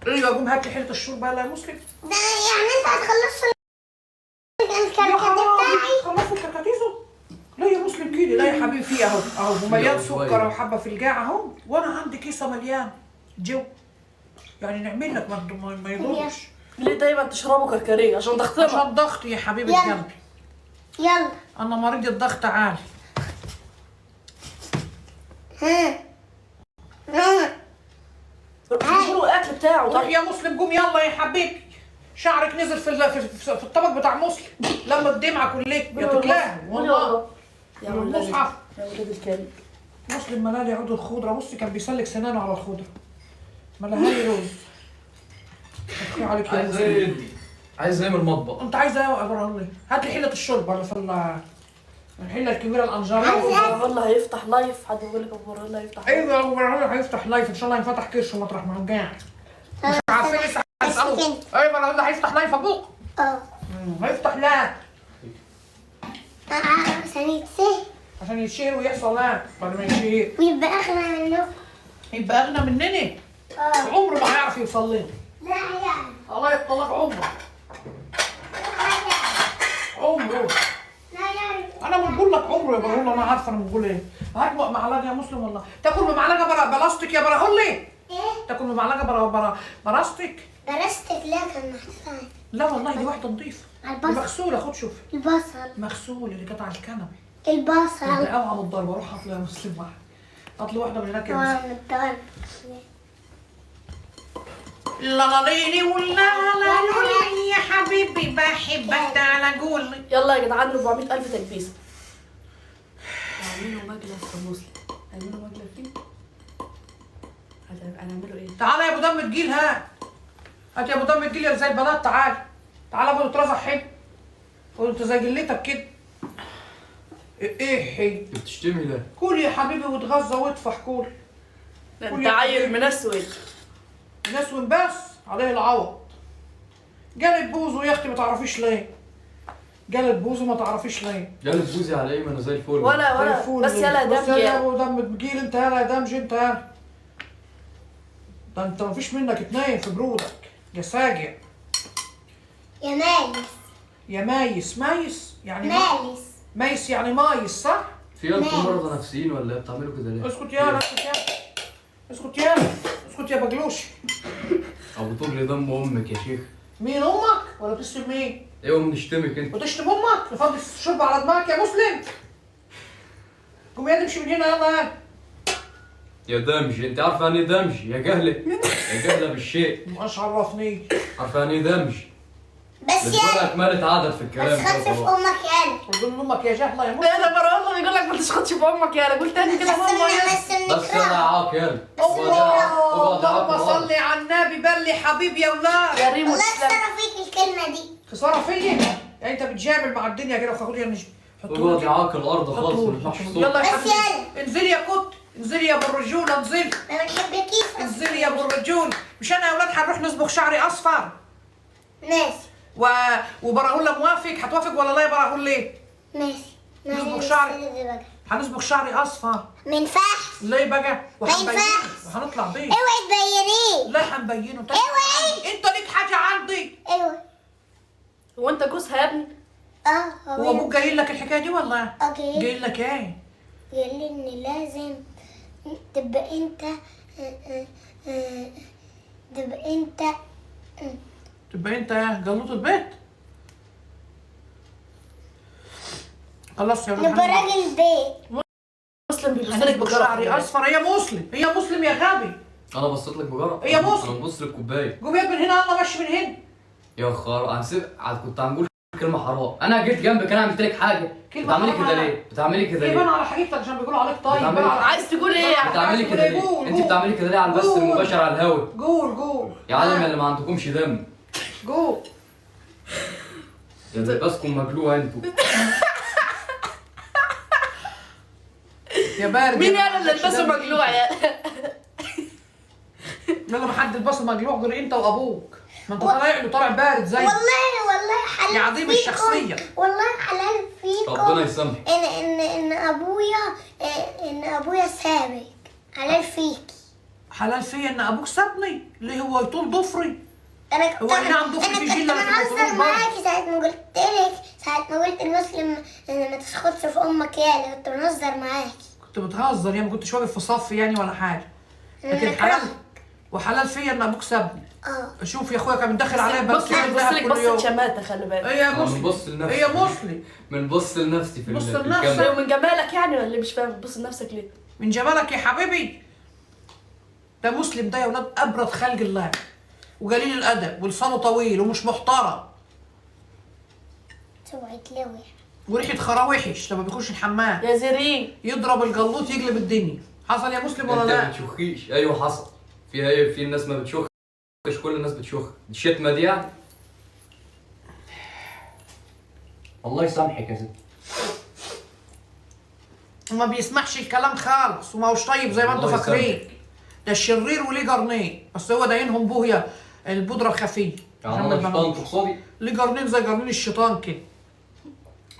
ايوه قوم هات لي حله الشوربه يلا يا مسلم. ده يعني انت هتخلص الكركديه بتاعي؟ خلصوا الكركديزو؟ لا يا مسلم كده، لا يا حبيبي في اهو مليان سكر وحبه في الجاع اهو، وانا عندي كيسه مليان جو، يعني نعمل لك ما يضرش. ليه دايما تشربوا كركديه؟ عشان ضغطنا. عشان ضغطي يا حبيبه يلا. قلبي. يلا. انا مريض الضغط عالي. بتجيبوا الاكل بتاعه. روح يا مسلم قوم يلا يا حبيبي، شعرك نزل في الطبق بتاع مسلم لما الدمعه كلها يا تكلاه والله. يا المصحف يا ولاد الكلب. مسلم ملالي عود الخضره، بصي كان بيسلك سنانه على الخضره. ملهالي رز. اخي عليك يا مسلم. عايز ايه من المطبخ؟ انت عايز ايه يا ابراهيم؟ هات لي حله الشوربه اللي في الحله الكبيره الانجاره. والله هيفتح لايف، حد يقول لك ابو والله هيفتح. ايوه ابراهيم هيفتح لايف ان شاء الله، ينفتح كرش مطرح ما هو قاعد. مش عارفين لسه هيسالوه. ايوه ابراهيم هيفتح لايف ابوك. هيفتح لايف عشان يتسهل. عشان يتشهر ويحصل لايف بعد ما يتشهر ويبقى اغنى منكم. يبقى اغنى مننا. عمره ما هيعرف يوصل لنا. لا يعني. الله يطلق عمره. عمره. لا يعني. انا بقول لك عمره يا براهولي، انا عارفه انا بقول ايه. هات معلقه يا مسلم والله. تاكل بمعلقه بلاستيك يا براهولي؟ ايه؟ تاكل بمعلقه بلاستيك؟ درستك لا كان محتاج. لا والله دي واحده نظيفه. البصل. مغسوله، خد شوف. البصل. مغسوله اللي كانت على الكنبه. البصل. انت اوعى من الضربه، روح هات لي يا مسلم واحده. هات لي واحده من هناك يا مسلم. الضرب. لا لا ليلي ولا لا لولي يا حبيبي بحبك تعالى قول لي. يلا يا جدعان 400,000 تلبيسه. اعملوا مقلب في مسلم. اعملوا مقلب فيه. هنعمله ايه؟ تعالى يا ابو دم تجيل هات يا ابو دم تجيل يا زي البنات. تعالى ابو اترزح حلو. قلت زي جلتك كده. ايه حي؟ بتشتمي ده؟ كل يا حبيبي واتغذى واطفح كل. انت عيل منسود. نسون بس عليه العوض. جالت بوزو يا اختي ما تعرفيش ليه. جالت بوزو ما تعرفيش ليه. جالت بوزي على ايه؟ ما انا زي الفل. ولا بس يلا يا بس يلا يا دمج. ابو دم تجيل انت، يلا يا دمج انت يلا. ده انت مفيش منك اتنين في برودك يا ساجع. يا مالس. يا مايس يعني مالس. مايس يعني مايس صح؟ في انتوا مرضى نفسيين ولا ايه؟ بتعملوا كده ليه؟ اسكت يالا اسكت يالا اسكت يا بجلوش. ابو طول دم امك يا شيخ. مين امك ولا بتشتم مين؟ ايوه بنشتمك انت. بتشتم امك؟ تفضل الشرب على دماغك يا مسلم. قوم يلا امشي من هنا يلا يلا. يا دمج، انت عارفه يعني ايه دمج؟ يا جهله يا جهله بالشيء. مش عرفني. عارفه يعني ايه دمج؟ بس بتقول يا. لك مالت عدد في الكلام بس خدت في كده. امك يالا. قول له امك يا جهله يا مسلم. لا بره الله بيقول لك ما تشخطش في امك يا قول تاني كده ماما يا. بس انا عاق يلا. اللهم صل على النبي. بلي حبيبي يا ولاد. يا ريمو والله تسلم. خسارة فيك الكلمة دي. خساره فيا يعني انت بتجامل مع الدنيا كده وخد يا نجم. اقعد يعاق الارض خالص ما ينفعش الصوت. يلا يا بس حبيبي يلا. انزلي يا كت، انزلي يا ابو الرجوله انزلي. ما بنحبكيش. انزلي يا ابو الرجول. مش انا يا اولاد هنروح نصبغ شعري اصفر. ماشي. وبراهولا موافق؟ هتوافق ولا لا يا براهولا؟ ماشي. نصبغ شعري. هنصبغ شعري اصفر. ما ينفعش. ليه بقى؟ ينفعش. وهنطلع بيه. اوعي تبينيه. لا هنبينه تاني. اوعي. انت ليك حاجه عندي. ايوه. هو انت جوزها يا ابني؟ هو ابوك جاي لك الحكايه دي ولا؟ اوكي. جاي لك ايه؟ قال لي ان لازم تبقى انت تبقى انت تبقى انت جلوط البيت. خلاص يا ولاد نبقى راجل بيت. مسلم بيبصلك هنصبغ شعري بجرح. اصفر. هي مسلم يا غبي. انا بصيت لك بجرأة. هي بص. انا ببص للكوبايه. قوم يا من هنا يلا مشي من هنا. يا خرا كنت هنقول كلمه حرام. انا جيت جنبك، انا عملت لك حاجه. كلمة بتعملي حرام كده على- ليه؟ بتعملي كده يبان ليه؟ على حقيقتك عشان بيقولوا عليك طيب. بتعملي- بقى. عايز تقول ايه يعني؟ بتعملي كده ليه؟ قول، انت قول. بتعملي كده ليه على البث قول. المباشر على الهوا؟ قول يا عالم اللي ما عندكمش دم. قول. يا لباسكم مبلوعه انتوا. يا بارد. مين يالا اللي لبسه مقلوع يا؟ يلا ما حد البص مجلوع غير انت وابوك. ما انت طالع بارد زي والله حلال يا عظيم فيكم. الشخصية. والله حلال فيكم. ربنا يسامحك. ان ابويا سابق. حلال فيكي. حلال فيا ان ابوك سابني ليه هو يطول ضفري. انا كنت هو إحنا عند أختي في جيل لما كنا بهزر بنخرج معاكي ساعة ما قلت المسلم ما تسخطش في امك يالا، كنت بنهزر معاكي. كنت بتهزر يعني، ما كنتش واقف في صف يعني ولا حاجه. لكن أنا حلال بكرهك. وحلال فيا ان ابوك سابني. اه شوف يا اخويا كان مدخل عليا بص بس لك بص لك بصة شماتة، خلي بالك. هي أنا مسلم، بنبص لنفسي. هي مسلم. بنبص لنفسي في بص في لنفسك. الكاميرا. ومن جمالك يعني ولا مش فاهم بتبص لنفسك ليه؟ من جمالك يا حبيبي. ده مسلم ده يا ولاد ابرد خلق الله، وقليل الادب ولسانه طويل ومش محترم، توعي تلوح. وريحه خرا وحش لما بيخش الحمام، يا زرين يضرب الجلوط يقلب الدنيا. حصل يا مسلم ولا انت لا؟ ما بتشوخيش. ايوه حصل. في الناس ما بتشوخ، مش كل الناس بتشوخ. الشتمه دي يعني. الله يسامحك يا ست. وما بيسمعش الكلام خالص وما هوش طيب زي ما انتوا الله فاكرين. ده الشرير وليه قرنين، بس هو داينهم بوهيا البودره الخفيه. يعني الله شيطان تقصدي؟ ليه قرنين زي قرنين الشيطان كده.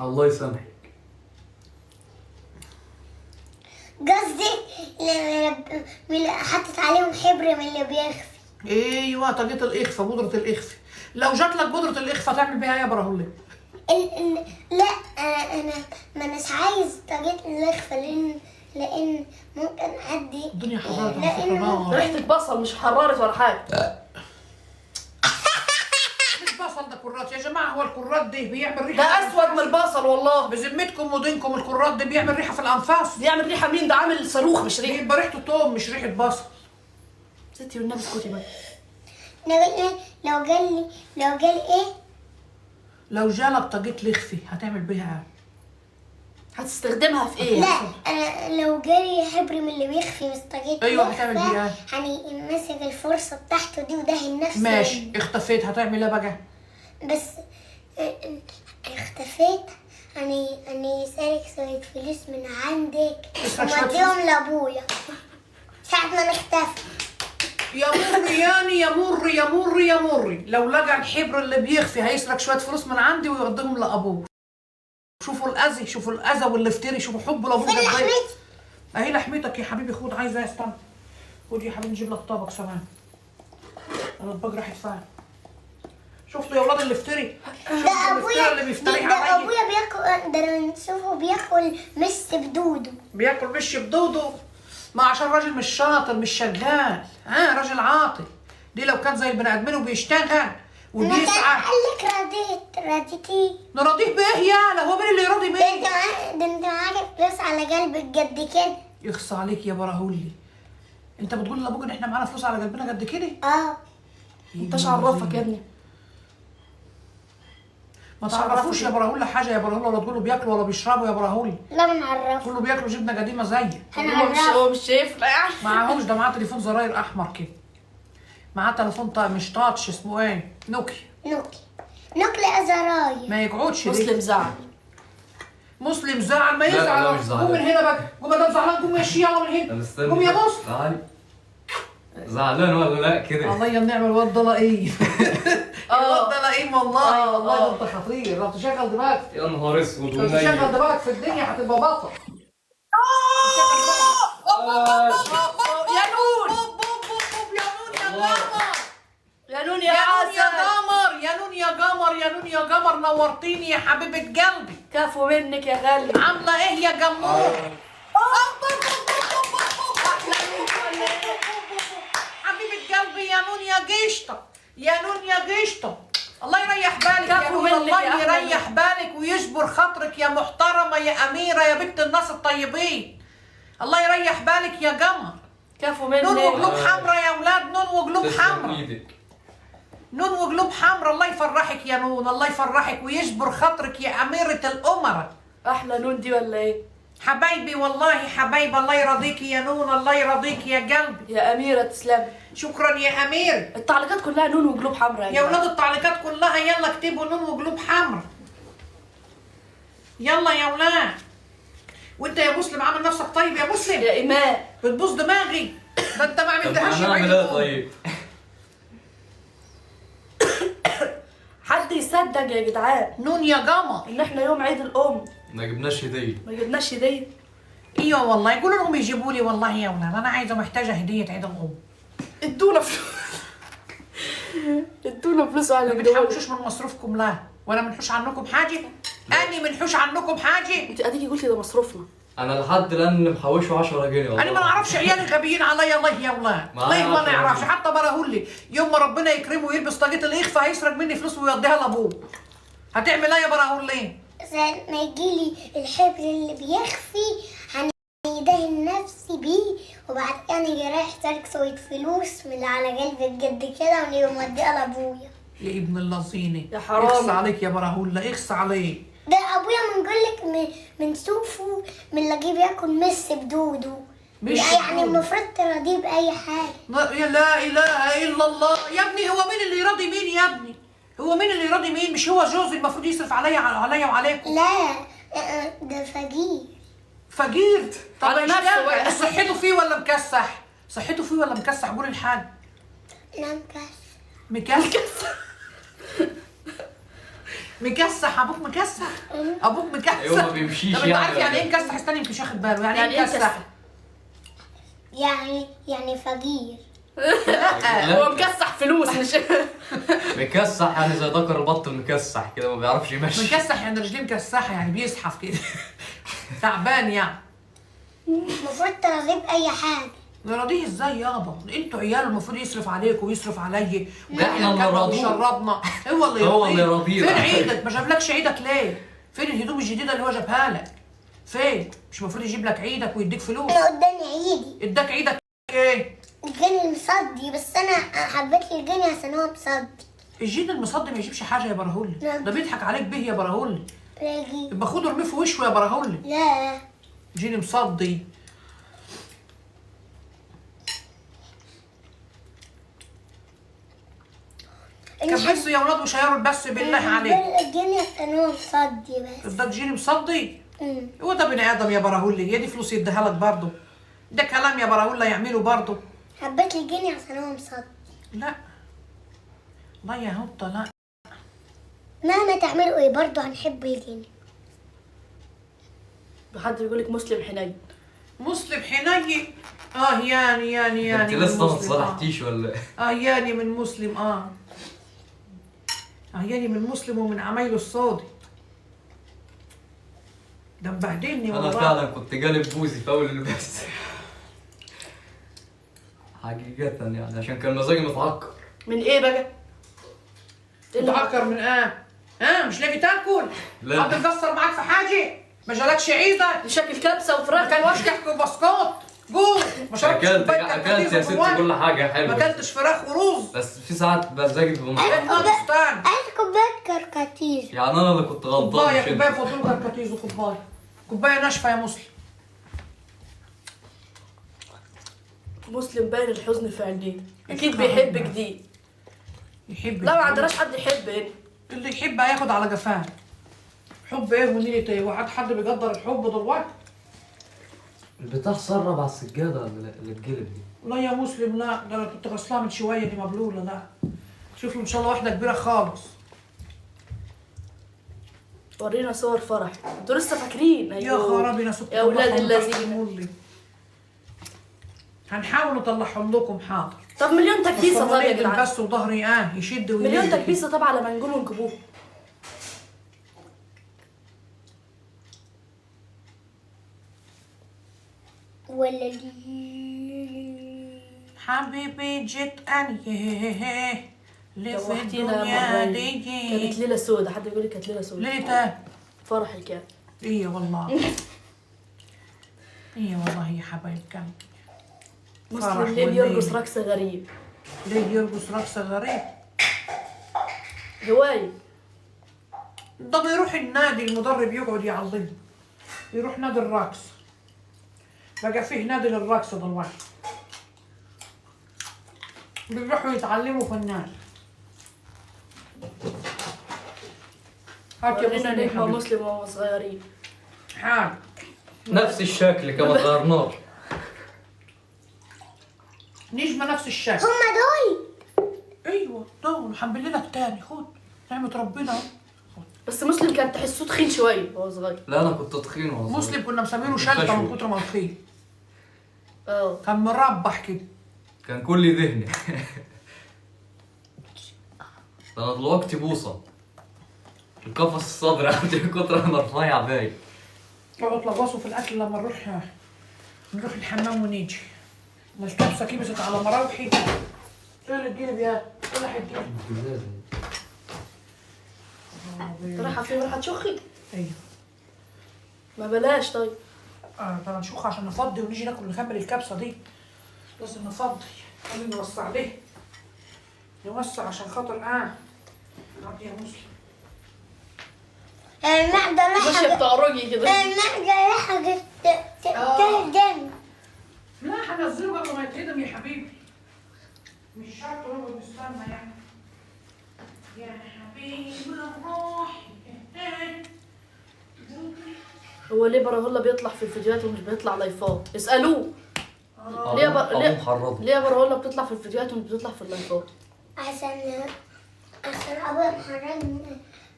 الله يسامحك. قصدي اللي حطت عليهم حبر من اللي بيخفي. ايوه طاقية الاخفاء، بودره الاخفاء. لو جات لك بودره الاخفاء تعمل بيها ايه يا براهولي؟ لا انا ما مش عايز طريقة الاخفاء لان ممكن اعدي. الدنيا حرارة لان ريحة البصل مش حرارة ولا حاجة. مش بصل ده كرات يا جماعه. هو الكرات دي بيعمل ريحه؟ ده اسود من البصل والله. بذمتكم ودينكم الكرات دي بيعمل ريحه في الانفاس؟ بيعمل ريحة مين؟ ده عامل صاروخ مش ريحة. بيبقى ريحته توم مش ريحه بصل. ستي والنبي اسكتي بقى. لو قال ايه؟ لو جالك طاقية الاخفاء هتعمل بيها ايه؟ هتستخدمها في ايه؟ لا انا لو جالي حبر من اللي بيخفي مستجد. أيوة، هتعمل بيه إيه؟ يعني مسك الفرصة بتاعته دي ودهن نفسه. ماشي اختفيت هتعمل ايه بقى؟ بس اختفيت يعني سارق شوية فلوس من عندك تسرق شوية ومديهم لابويا ساعة ما نختفي. يا مري ياني يا مري يا مري يا مري، لو لقى الحبر اللي بيخفي هيسرق شويه فلوس من عندي ويوديهم لابوه. شوفوا الاذى، شوفوا الاذى والافتري، شوفوا حبه لابوه فين ازاي. لحمتي؟ اهي لحمتك يا حبيبي، خد. عايزه ايه؟ استنى. خد يا حبيبي نجيب لك طبق كمان. انا الباقي راح يدفع. شفتوا يا ولاد الافتري؟ ده شفتوا الافتري اللي ابويا بيفتري ده عليا؟ ابويا بياكل، ده انا نشوفه بياكل مس بدوده. بياكل مش بدوده؟ ما عشان راجل مش شاطر مش شغال. راجل عاطل. دي لو كان زي البني ادمين وبيشتغل وبيسعى. قال لك رضيتي. نراضيه بايه يالا؟ هو مين اللي يراضي ده مين؟ انت معاك فلوس على قلبك قد كده. يخص عليك يا براهولي. انت بتقول لابوك ان احنا معانا فلوس على قلبنا قد كده؟ اه انتش عرفك يا ابني. ما تعرفوش يا براهولي حاجه يا براهولي، ولا تقولوا بياكلوا ولا بيشربوا يا براهولي. لا بنعرفه. كله بياكلوا جبنه قديمه زيك. هو مش شايفنا يعني. معاهوش، ده معاه تليفون زراير احمر كده. معاه تليفون مش تاتش، اسمه ايه؟ نوكيا. نوكيا زراير. ما يقعدش دي. مسلم زعل. مسلم زعل؟ ما لا، يزعل. لا، مش زعلان. قوم من هنا بقى. قوم ما دام زعلان قوم ماشي يلا من هنا. انا استنى. قوم يا مسلم. تعالي. زعلان ولا لا كده؟ عليا النعمه الواد ده لئيم. الواد ده لئيم والله. والله ده انت خطير. لو تشغل دماغك، يا نهار اسود لو تشغل ونيل. دماغك في الدنيا هتبقى بطل. يا نون يا يا نون يا قمر. نون يا يا نون يا عسل. قمر يا نون يا قمر يا نون يا قمر، نورتيني يا حبيبة قلبي. كفو منك يا غالي. عاملة ايه يا جمور؟ حبيبة قلبي يا نون يا قشطة، يا نون يا قشطة. الله يريح بالك يا كفو نون، منك الله يا أحمد. يريح بالك ويجبر خاطرك يا محترمة يا أميرة يا بنت الناس الطيبين. الله يريح بالك يا قمر. كفو نون وقلوب منك. حمرا يا اولاد، نون وقلوب تسلم حمرا. ايدك. نون وقلوب حمرا. الله يفرحك يا نون، الله يفرحك ويجبر خاطرك يا أميرة الأمراء. احلى نون دي ولا ايه؟ حبايبي والله حبايبي، الله يرضيكي يا نون، الله يرضيك يا قلبي. يا اميره تسلمي. شكرا يا أمير. التعليقات كلها نون وقلوب حمراء يا ولاد التعليقات كلها يلا اكتبوا نون وقلوب حمرا. يلا يا ولاد. وانت يا مسلم عامل نفسك طيب يا مسلم؟ يا ايمان. بتبوظ دماغي. ده انت ما طب عملتهاش يا هنعمل ايه بعيد. طيب؟ حد يصدق يا جدعان نون يا قمر. ان احنا يوم عيد الام ما جبناش هديه. ما جبناش هديه؟ ايوه والله يقولوا لهم يجيبوا لي. والله يا ولاد انا عايزه محتاجه هديه عيد الام. ادونا فلوس. ادونا فلوس على ما الدول. بتحوشوش من مصروفكم لا، ولا منحوش عنكم حاجه؟ اني منحوش عنكم حاجه؟ انت اديكي قلتي ده مصروفنا. انا لحد الان محوشه 10 جنيه والله. انا ما نعرفش عيالي غبيين عليا الله يا اولاد، ما والله ما أعرف نعرفش. يعني. حتى براهولي يوم ما ربنا يكرمه ويلبس طاقية الاخفاء هيسرق مني فلوس ويوديها لابوه. هتعمل ايه يا براهولي؟ ساعة ما يجيلي الحبر اللي بيخفي هندهن نفسي بيه، وبعد كده نيجي رايح سارق شوية فلوس من اللي على قلبي بجد كده ونيجي موديها لابويا. يا ابن اللذينه يا حرام. اخص عليك يا براهولة، اخص عليك. ده ابويا منقولك من سوفه من اللي جه بياكل مس بدودو. مش يعني بدودو. المفروض تراضيه بأي حاجة. يا لا اله الا الله يا ابني. هو مين اللي يراضي مين يا ابني؟ هو مين اللي يراضي مين؟ مش هو جوزي المفروض يصرف عليا وعليكم؟ لا ده فقير. فقير؟ طب على نفسه اشتغل. بقى. صحته فيه ولا مكسح؟ صحته فيه ولا مكسح؟ قول الحاج. لا مكسر. مكسح. مكسح. ابوك مكسح؟ ابوك مكسح؟ ايوه ما بيمشيش طب انت يعني عارف يعني ايه مكسح؟ استني يمكن مش واخد باله. يعني يعني ايه ايه مكسح؟ يعني فقير. لا هو مكسح فلوس مش مكسح يعني زي ذكر البط المكسح كده ما بيعرفش يمشي. مكسح يعني رجليه مكسحه، يعني بيزحف كده. تعبان يعني. المفروض تراضيه بأي حاجة. نراضيه ازاي يابا؟ انتوا عيال المفروض يصرف عليكم ويصرف عليا. ده احنا اللي راضوه. وشربنا. هو اللي هو اللي يرضيه. يراضيه. فين عيدك؟ ما جابلكش عيدك ليه؟ فين الهدوم الجديده اللي هو جابها لك؟ فين؟ مش المفروض يجيب لك عيدك ويديك فلوس؟ أنا قدامي عيدي اداك عيدك ايه؟ الجني المصدي، بس أنا حبيت الجني عشان هو مصدي. الجين المصدي ما يجيبش حاجه يا براهولي. نعم. ده بيضحك عليك به يا براهولي. راجي. يبقى خده ارميه في وشه يا براهولي. لا جين مصدي. كبسوا يا ولاد وشيروا البس بالله عليك. الجني عشان هو مصدي بس. ده جيني مصدي. هو ده بني ادم يا براهولي؟ هي دي فلوس يديها لك برضه؟ ده كلام يا براهولي يعمله برضه؟ حبيت الجني عشان هو مصدي. لا لا يا هبطة لا. مهما تعملوا ايه برضه هنحب الجني. حد يقول لك مسلم حنين. مسلم حنين. يعني انت من لسه ما مسلم، اتصالحتيش ولا ايه؟ يعني من مسلم يعني من مسلم ومن عمايله الصادق. ده مبهدلني انا والله. فعلا كنت قالب بوزي في اول اللبس. حقيقة يعني عشان كان مزاجي متعكر. من ايه بقى؟ تتعكر من مش لاقي تاكل؟ لا. حد مقصر معاك في حاجه؟ ما جالكش عيدك؟ شكل كبسه ما وفراخ كانش تحكي بسكوت جول. ما شربتش اكلت كوباية اكلت يا ستي كركديه كل حاجة ما حلوة. اكلتش فراخ ورز. بس في ساعات مزاجي بيبقى ايه متعكر. استنى. عايز كوباية كركاتير. يعني انا اللي كنت غلطان مش كوبايه انت. فضول كركتيز كوبايه ناشفه يا مسلم. مسلم باين الحزن في عينيه. اكيد يخرب بيحبك بيتك. دي. يحب لا ما عندناش حد يحب هنا. اللي يحب هياخد على جفاه. حب ايه ونيلة ايه؟ وحد بيقدر الحب دلوقتي؟ البتاع سرب على السجادة اللي اتجلب دي. لا يا مسلم لا، ده انا كنت غسلاها من شويه دي مبلوله. لا شوف له ان شاء الله واحده كبيره خالص. ورينا صور فرح. انتوا لسه فاكرين؟ يا خرابي انا سبت يا اولاد الله الذين. تحكمولي. هنحاول نطلعهم لكم حاضر. طب مليون تكبيسه طب يا بس جدعان. بس وظهري يشد مليون ويلد. تكبيسه طب على ما نقول ونجيبوه. ولا حبيبي جيت اني اللي في روحتينا الدنيا مرة. دي. كانت ليله سودة. حد يقول لك كانت ليله سودة. ليلة فرحي كان. ايه والله. ايه والله يا حبايب قلبي. فرح مسلم ليه والليل. يرقص رقصه غريب. ليه يرقص رقصة غريب؟ هواي. ده بيروح النادي المدرب يقعد يعلمه. يروح نادي الرقص. بقى فيه نادي للرقص دلوقتي. بيروحوا يتعلموا في النادي. هات يا ورينا مسلم يا نجمه حبيبي. مسلم وهم صغيرين. حال. نفس الشكل كما غيرناه. نجمة نفس الشكل. هما دول. ايوه دول حنبل لك تاني. خد نعمة ربنا. بس مسلم كان تحسه تخين شويه وهو صغير. لا انا كنت تخين والله. مسلم كنا مسمينه شلته من كتر ما تخين. اه كان مربح كده. كان كل ذهني. ده انا دلوقتي بوصل القفص الصدري عندي من كتر ما رفيع باين. اقعد تلغوصوا في الاكل لما نروح الحمام ونيجي. ما الكبسه كبست على مراوحي. ايه اللي تجيلي بيها؟ ايه اللي هتجيلي؟ انت رايحه فين؟ رايحه تشخي؟ ايوه. ما بلاش طيب. ده نشوخ عشان نفضي ونيجي ناكل نكمل الكبسه دي. لازم نفضي. لازم نوسع ليه؟ نوسع عشان خاطر عدي يا مسلم. المعدة ماشيه رايحة بتعرجي كده. المعدة رايحة تهدم. لا هنزله قبل ما يتهدم يا حبيبي. مش شرط هو نستنى يعني. يا حبيبي روحي. هو ليه براهولا بيطلع في الفيديوهات ومش بيطلع لايفات؟ اسالوه. ليه ليه يا براهولا بتطلع في الفيديوهات ومش بتطلع في اللايفات؟ عشان ابويا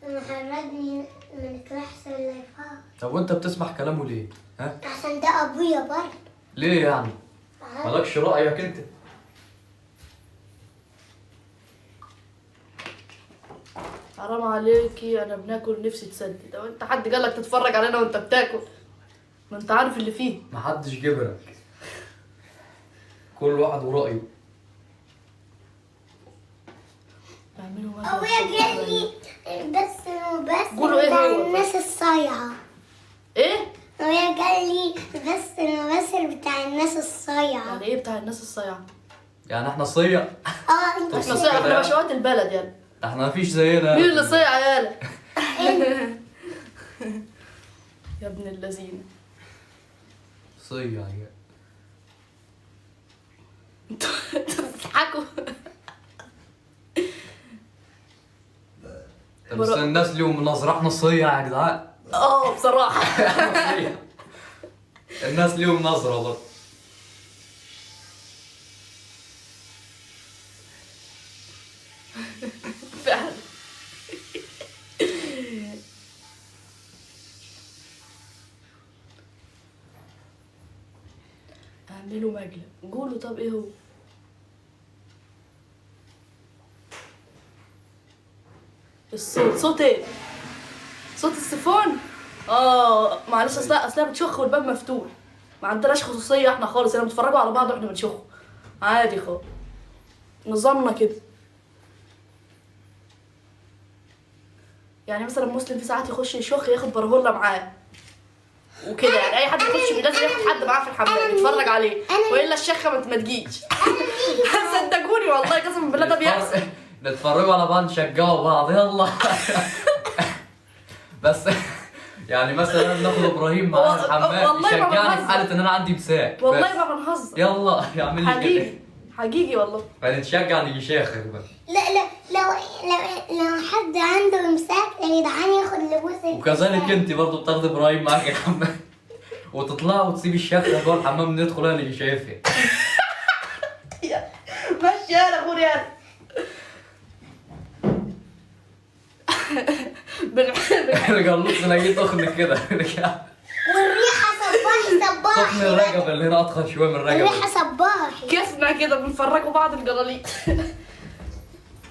محرجني من كلاس اللايفات. طب وانت بتسمع كلامه ليه؟ ها؟ عشان ده ابويا برضه. ليه يعني؟ مالكش رأيك انت؟ حرام عليكي، انا بناكل نفسي تسدد. لو انت حد قالك تتفرج علينا وانت بتاكل، ما انت عارف اللي فيه. محدش جبرك، كل واحد ورأيه. ابويا قال لي بس قولوا ايه بتاع هو؟ الناس الصايعة. ايه؟ ابويا قال لي بس الممثل بتاع الناس الصايعة. يعني ايه بتاع الناس الصيعة؟ يعني احنا صيع؟ انت احنا صيع، احنا بشوات البلد يعني. احنا مفيش زينا. مين اللي صيع يالا؟ يا ابن اللذين. صيع يعني. انتوا بتضحكوا. بس الناس اليوم نظرة احنا صيع يا جدعان. بصراحة. احنا صيع. الناس اليوم نظرة برضه. فعلا. اعملوا مقلب. قولوا طب ايه هو؟ الصوت صوت ايه؟ صوت السيفون؟ معلش اصلها بتشخ والباب مفتوح. ما عندناش خصوصية احنا خالص، احنا بنتفرجوا على بعض واحنا بنشخ. عادي خالص. نظامنا كده. يعني مثلا مسلم في ساعات يخش يشخ ياخد برهولة معاه. وكده يعني اي حد يخش لازم ياخد حد معاه في الحمام يتفرج عليه، والا الشخه ما تجيش. صدقوني والله قسما بالله ده بيحصل. نتفرجوا على بعض نشجعوا بعض يلا. بس يعني مثلا ناخد ابراهيم معانا الحمام يشجعني في حاله ان انا عندي مساك. والله ما بنهزر. يلا يعمل لي كده. حقيقي والله. فنتشجع نيجي شاخر بقى. لا لو حد عنده امساك يا جدعان ياخد لبوس. وكذلك انت برضه بتاخد ابراهيم معاك الحمام وتطلع وتسيب الشخه جوه الحمام ندخل انا اللي شايفها. ماشي يا اخويا. الجلوس انا جيت اخنق كده. والريحه صباحي سخن الرقبه اللي هنا اتخن شويه من الرقبه. الريحه صباحي. كيفنا كده بنفرجوا بعض الجراليط.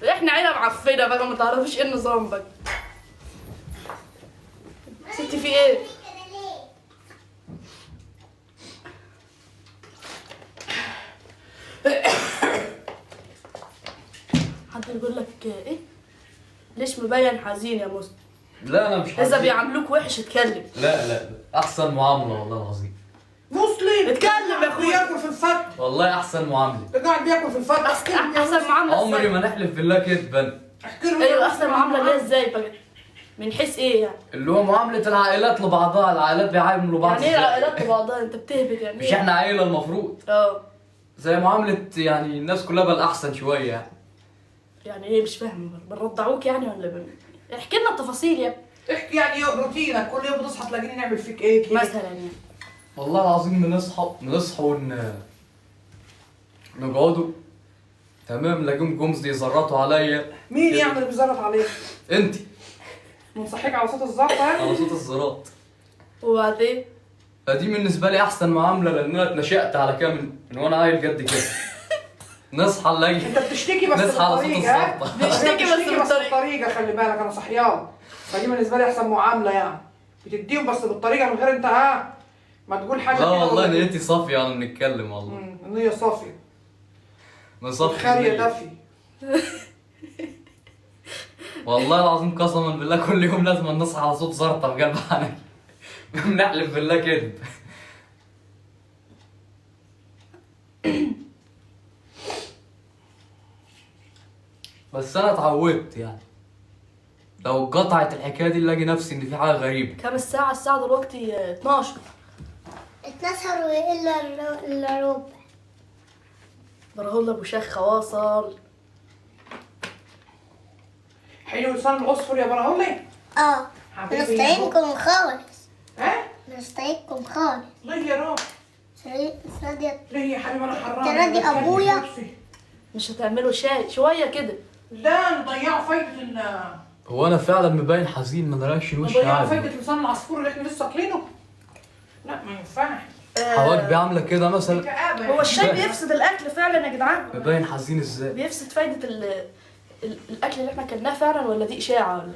احنا عيله معفنه بقى، ما تعرفيش ايه النظام بقى. ستي في ايه؟ حد يقول لك ايه؟ ليش مبين حزين يا مسلم؟ لا انا مش حزين. اذا بيعاملوك وحش اتكلم. لا احسن معامله والله العظيم. مسلم اتكلم يا اخويا. بياكل في الفت. والله احسن معامله. قاعد بياكل في الفت. احسن معامله. عمري ما نحلف بالله كذبا. احكي له. ايوه احسن معامله ليه ازاي بقى؟ من حيث ايه يعني؟ اللي هو معامله العائلات لبعضها، العائلات بيعاملوا بعض. يعني ايه العائلات لبعضها؟ انت بتهبط يعني؟ مش احنا عائله المفروض؟ زي معامله يعني الناس كلها بل احسن شويه يعني. يعني ايه مش فاهمه؟ بنرضعوك يعني ولا احكي لنا التفاصيل يا ابني. احكي يعني روتينك كل يوم بتصحى تلاقيني نعمل فيك ايه كده مثلا يعني. والله العظيم بنصحوا نقعدوا تمام نلاقيهم جمز يزرطوا عليا. مين يعمل اللي بيزرط عليك؟ انت. منصحيك على صوت الزرطه يعني؟ على صوت الزراط. وبعدين؟ فدي بالنسبه لي احسن معامله لان انا اتنشأت على كده من وانا عيل قد كده. نصحى نلاقي انت بتشتكي بس نصحى على صوت بالطريقه، ها؟ الزرطة. بيشتكي بس بالطريقة. بالطريقه، خلي بالك انا صحيان، فدي بالنسبه لي احسن معامله يعني. بتديهم بس بالطريقه من غير انت ما تقول حاجه لا كده والله ولا كده. نيتي صافية وانا بنتكلم والله. النية صافيه، مصفي الخاريه النية. دافي. والله العظيم قسما بالله كل يوم لازم نصحى على صوت زرطة في قلب عنك. بنحلف بالله كذب. بس انا اتعودت يعني. لو قطعت الحكايه دي نلاقي نفسي ان في حاجه غريبه. كام الساعة؟ الساعة دلوقتي 12. 12 إلا ربع. برغل ابو شيخ واصل. حلو لسان العصفور يا براهولي. اه حبيبي مستعينكم خالص، ها؟ مستعينكم خالص. ليه يا رب؟ راضية. ليه يا حبيبي انا حرام؟ تراضي أبويا؟ مش هتعملوا شاي شوية كده؟ لا نضيعوا فايدة هو انا فعلا مبين حزين ما نراكش وشي نضيعوا عادي. فايدة لسان العصفور اللي احنا لسه واكلينه. لا ما ينفعش. حواجبي عامله كده مثلا. كآبة. هو الشاي بيفسد الأكل فعلا يا جدعان؟ مبين حزين ازاي؟ بيفسد فايدة الأكل اللي احنا أكلناه فعلا، ولا دي إشاعة ولا؟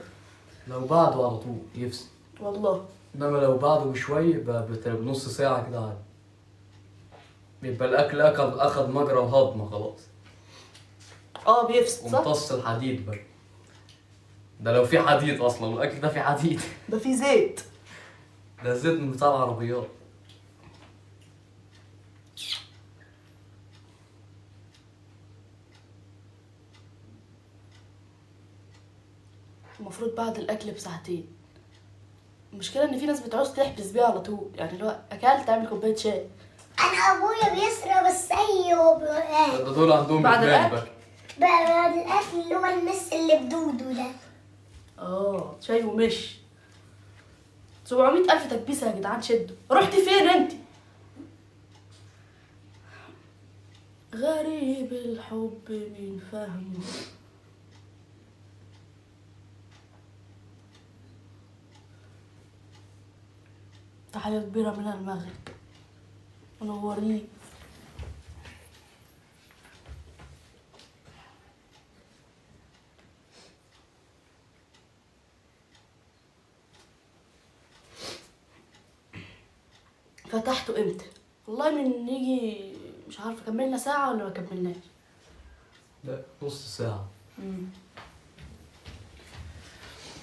لو بعده على طول يفسد. والله انما لو بعده بشويه بنص ساعه كده عادي. بيبقى الاكل اخد مجرى الهضم خلاص. بيفسد صح؟ وامتص الحديد بقى. ده لو في حديد اصلا، والاكل ده فيه حديد. ده في زيت. ده زيت من بتاع العربيات. المفروض بعد الأكل بساعتين. المشكلة إن في ناس بتعوز تحبس بيها على طول، يعني لو أكلت تعمل كوباية شاي. أنا أبويا بيسرق السي وبقى ده دول عندهم بعد إدمان الأكل؟ بقى. بعد الأكل اللي هو المس اللي بدوده ده. شاي ومش 700,000 تكبيسة يا جدعان، شدوا. رحتي فين انت؟ غريب الحب من فهمه. تحية كبيرة من المغرب، منورين. فتحته امتى؟ والله من يجي مش عارفه كملنا ساعة ولا ما كملناش. لا نص ساعه.